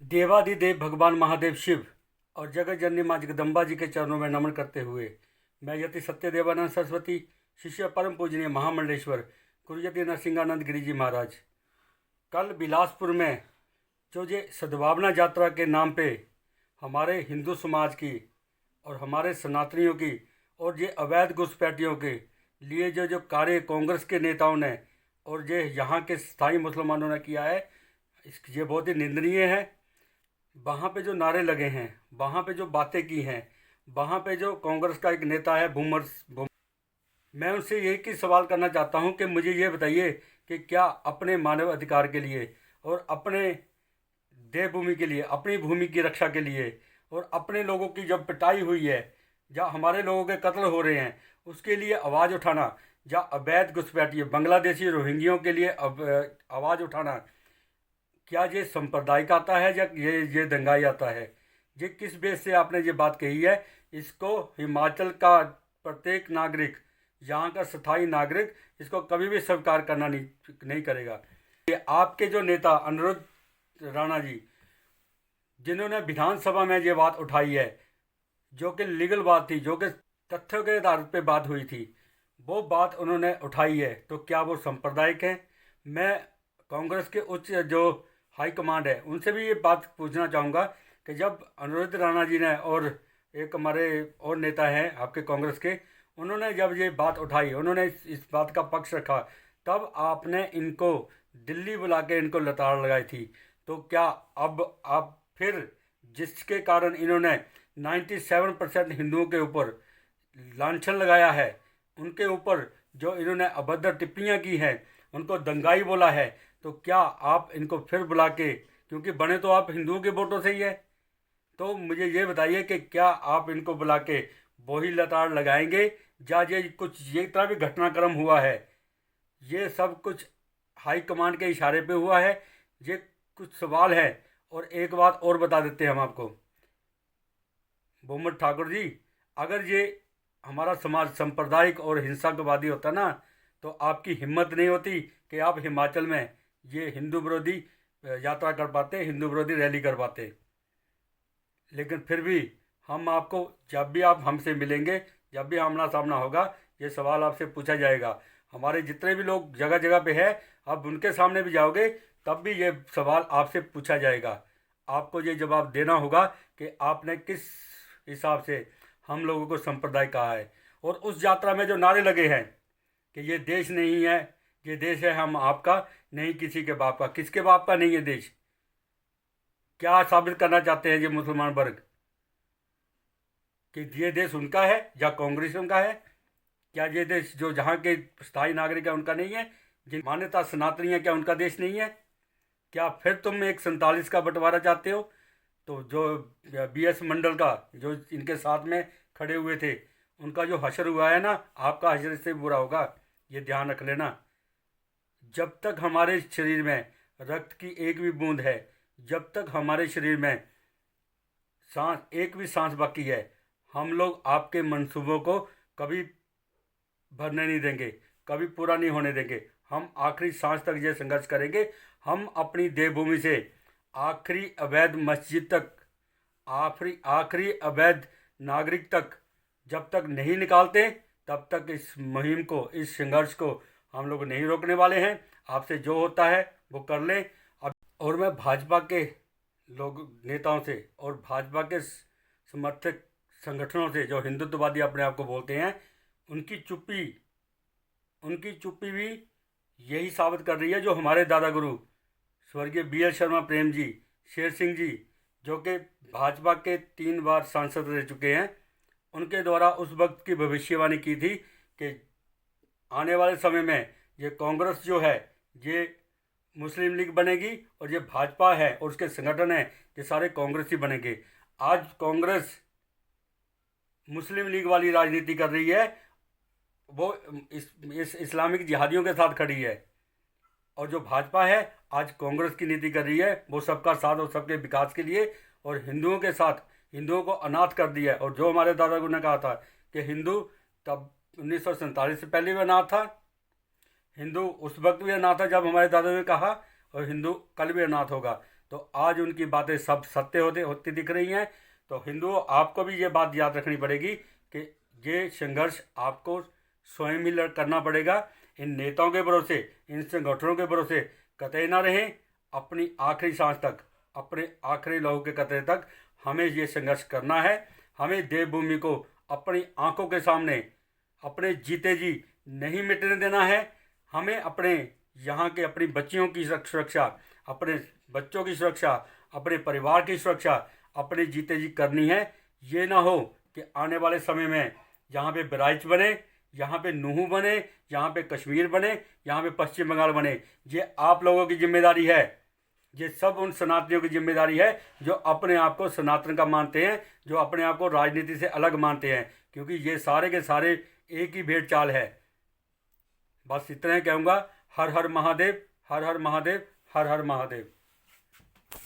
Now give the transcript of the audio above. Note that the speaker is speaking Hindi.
देवादिदेव भगवान महादेव शिव और जगत जननी माँ जगदम्बा जी के चरणों में नमन करते हुए मैं यति सत्यदेवानंद सरस्वती शिष्य परम पूजनीय महामंडलेश्वर गुरुयति नरसिंहानंद गिरी जी महाराज कल बिलासपुर में जो ये सद्भावना यात्रा के नाम पे हमारे हिंदू समाज की और हमारे सनातनियों की और ये अवैध घुसपैठियों के लिए जो कार्य कांग्रेस के नेताओं ने और ये यहाँ के स्थायी मुसलमानों ने किया है, ये बहुत ही निंदनीय है। वहाँ पे जो नारे लगे हैं, वहाँ पे जो बातें की हैं, वहाँ पे जो कांग्रेस का एक नेता है मैं उनसे यही कि सवाल करना चाहता हूँ कि मुझे ये बताइए कि क्या अपने मानव अधिकार के लिए और अपने देवभूमि के लिए, अपनी भूमि की रक्षा के लिए और अपने लोगों की जब पिटाई हुई है, जहाँ हमारे लोगों के कत्ल हो रहे हैं, उसके लिए आवाज़ उठाना, जहाँ अवैध घुसपैठी बांग्लादेशी रोहिंग्यों के लिए आवाज़ उठाना, क्या ये सांप्रदायिक आता है या ये दंगाई आता है? ये किस बेस से आपने ये बात कही है? इसको हिमाचल का प्रत्येक नागरिक, यहाँ का स्थायी नागरिक इसको कभी भी स्वीकार करना नहीं करेगा। ये आपके जो नेता अनिरुद्ध राणा जी, जिन्होंने विधानसभा में ये बात उठाई है, जो कि लीगल बात थी, जो कि तथ्यों के आधार पे बात हुई थी, वो बात उन्होंने उठाई है, तो क्या वो सांप्रदायिक है? मैं कांग्रेस के उच्च जो हाई कमांड है उनसे भी ये बात पूछना चाहूँगा कि जब अनिरुद्ध राणा जी ने और एक हमारे और नेता हैं आपके कांग्रेस के, उन्होंने जब ये बात उठाई, उन्होंने इस बात का पक्ष रखा, तब आपने इनको दिल्ली बुला के इनको लताड़ लगाई थी। तो क्या अब आप फिर, जिसके कारण इन्होंने 97% हिंदुओं के ऊपर लांछन लगाया है, उनके ऊपर जो इन्होंने अभद्र टिप्पणियाँ की हैं, उनको दंगाई बोला है, तो क्या आप इनको फिर बुला के, क्योंकि बने तो आप हिंदुओं के वोटों से ही है, तो मुझे ये बताइए कि क्या आप इनको बुला के वही लताड़ लगाएंगे या ये कुछ ये इतना भी घटनाक्रम हुआ है, ये सब कुछ हाई कमांड के इशारे पे हुआ है? ये कुछ सवाल है। और एक बात और बता देते हैं हम आपको, मोहम्मद ठाकुर जी, अगर ये हमारा समाज सांप्रदायिक और हिंसावादी होता ना, तो आपकी हिम्मत नहीं होती कि आप हिमाचल में ये हिंदू विरोधी यात्रा कर पाते, हिंदू विरोधी रैली कर पाते। लेकिन फिर भी हम आपको, जब भी आप हमसे मिलेंगे, जब भी आमना सामना होगा, ये सवाल आपसे पूछा जाएगा। हमारे जितने भी लोग जगह जगह पे हैं, आप उनके सामने भी जाओगे तब भी ये सवाल आपसे पूछा जाएगा। आपको ये जवाब देना होगा कि आपने किस हिसाब से हम लोगों को संप्रदाय कहा है। और उस यात्रा में जो नारे लगे हैं कि ये देश नहीं है, ये देश है हम आपका, नहीं किसी के बाप का। किसके बाप का नहीं है देश? क्या साबित करना चाहते हैं ये मुसलमान वर्ग कि ये देश उनका है या कांग्रेसियों का है? क्या ये देश जो जहाँ के स्थायी नागरिक है उनका नहीं है? जिन मान्यता सनातनी है, क्या उनका देश नहीं है? क्या फिर तुम एक 47 का बंटवारा चाहते हो? तो जो BS मंडल का, जो इनके साथ में खड़े हुए थे, उनका जो हशर हुआ है ना, आपका हशर इससे बुरा होगा, ये ध्यान रख लेना। जब तक हमारे शरीर में रक्त की एक भी बूंद है, जब तक हमारे शरीर में सांस, एक भी सांस बाकी है, हम लोग आपके मंसूबों को कभी भरने नहीं देंगे, कभी पूरा नहीं होने देंगे। हम आखिरी सांस तक ये संघर्ष करेंगे। हम अपनी देवभूमि से आखिरी अवैध मस्जिद तक, आखिरी आखिरी अवैध नागरिक तक जब तक नहीं निकालते, तब तक इस मुहिम को, इस संघर्ष को हम लोग नहीं रोकने वाले हैं। आपसे जो होता है वो कर लें। अब और मैं भाजपा के लोग, नेताओं से और भाजपा के समर्थक संगठनों से, जो हिंदुत्ववादी अपने आप को बोलते हैं, उनकी चुप्पी भी यही साबित कर रही है। जो हमारे दादा गुरु स्वर्गीय BL शर्मा प्रेम जी, शेर सिंह जी, जो कि भाजपा के 3 बार सांसद रह चुके हैं, उनके द्वारा उस वक्त की भविष्यवाणी की थी कि आने वाले समय में ये कांग्रेस जो है, ये मुस्लिम लीग बनेगी और ये भाजपा है और उसके संगठन है, ये सारे कांग्रेस ही बनेंगे। आज कांग्रेस मुस्लिम लीग वाली राजनीति कर रही है, वो इस इस्लामिक जिहादियों के साथ खड़ी है। और जो भाजपा है आज कांग्रेस की नीति कर रही है, वो सबका साथ और सबके विकास के लिए, और हिंदुओं के साथ, हिंदुओं को अनाथ कर दिया है। और जो हमारे दादाजी ने कहा था कि हिंदू तब 1947 से पहले भी अनाथ था, हिंदू उस वक्त भी अनाथ था जब हमारे दादा ने कहा, और हिंदू कल भी अनाथ होगा। तो आज उनकी बातें सब सत्य होती दिख रही हैं। तो हिंदुओं, आपको भी ये बात याद रखनी पड़ेगी कि ये संघर्ष आपको स्वयं ही करना पड़ेगा। इन नेताओं के भरोसे, इन संगठनों के भरोसे कतई ना रहें। अपनी आखिरी सांस तक, अपने आखिरी लहू के कतरे तक हमें ये संघर्ष करना है। हमें देवभूमि को अपनी आंखों के सामने अपने जीते जी नहीं मिटने देना है। हमें अपने यहाँ के अपनी बच्चियों की सुरक्षा, अपने बच्चों की सुरक्षा, अपने परिवार की सुरक्षा अपने जीते जी करनी है। ये ना हो कि आने वाले समय में यहाँ पे बहराइच बने, यहाँ पे नूहू बने, यहाँ पे कश्मीर बने, यहाँ पे पश्चिम बंगाल बने। ये आप लोगों की जिम्मेदारी है। ये सब उन सनातनियों की जिम्मेदारी है जो अपने आप को सनातन का मानते हैं, जो अपने आप को राजनीति से अलग मानते हैं, क्योंकि ये सारे के सारे एक ही भेड़ चाल है। बस इतना ही कहूँगा। हर हर महादेव, हर हर महादेव, हर हर महादेव।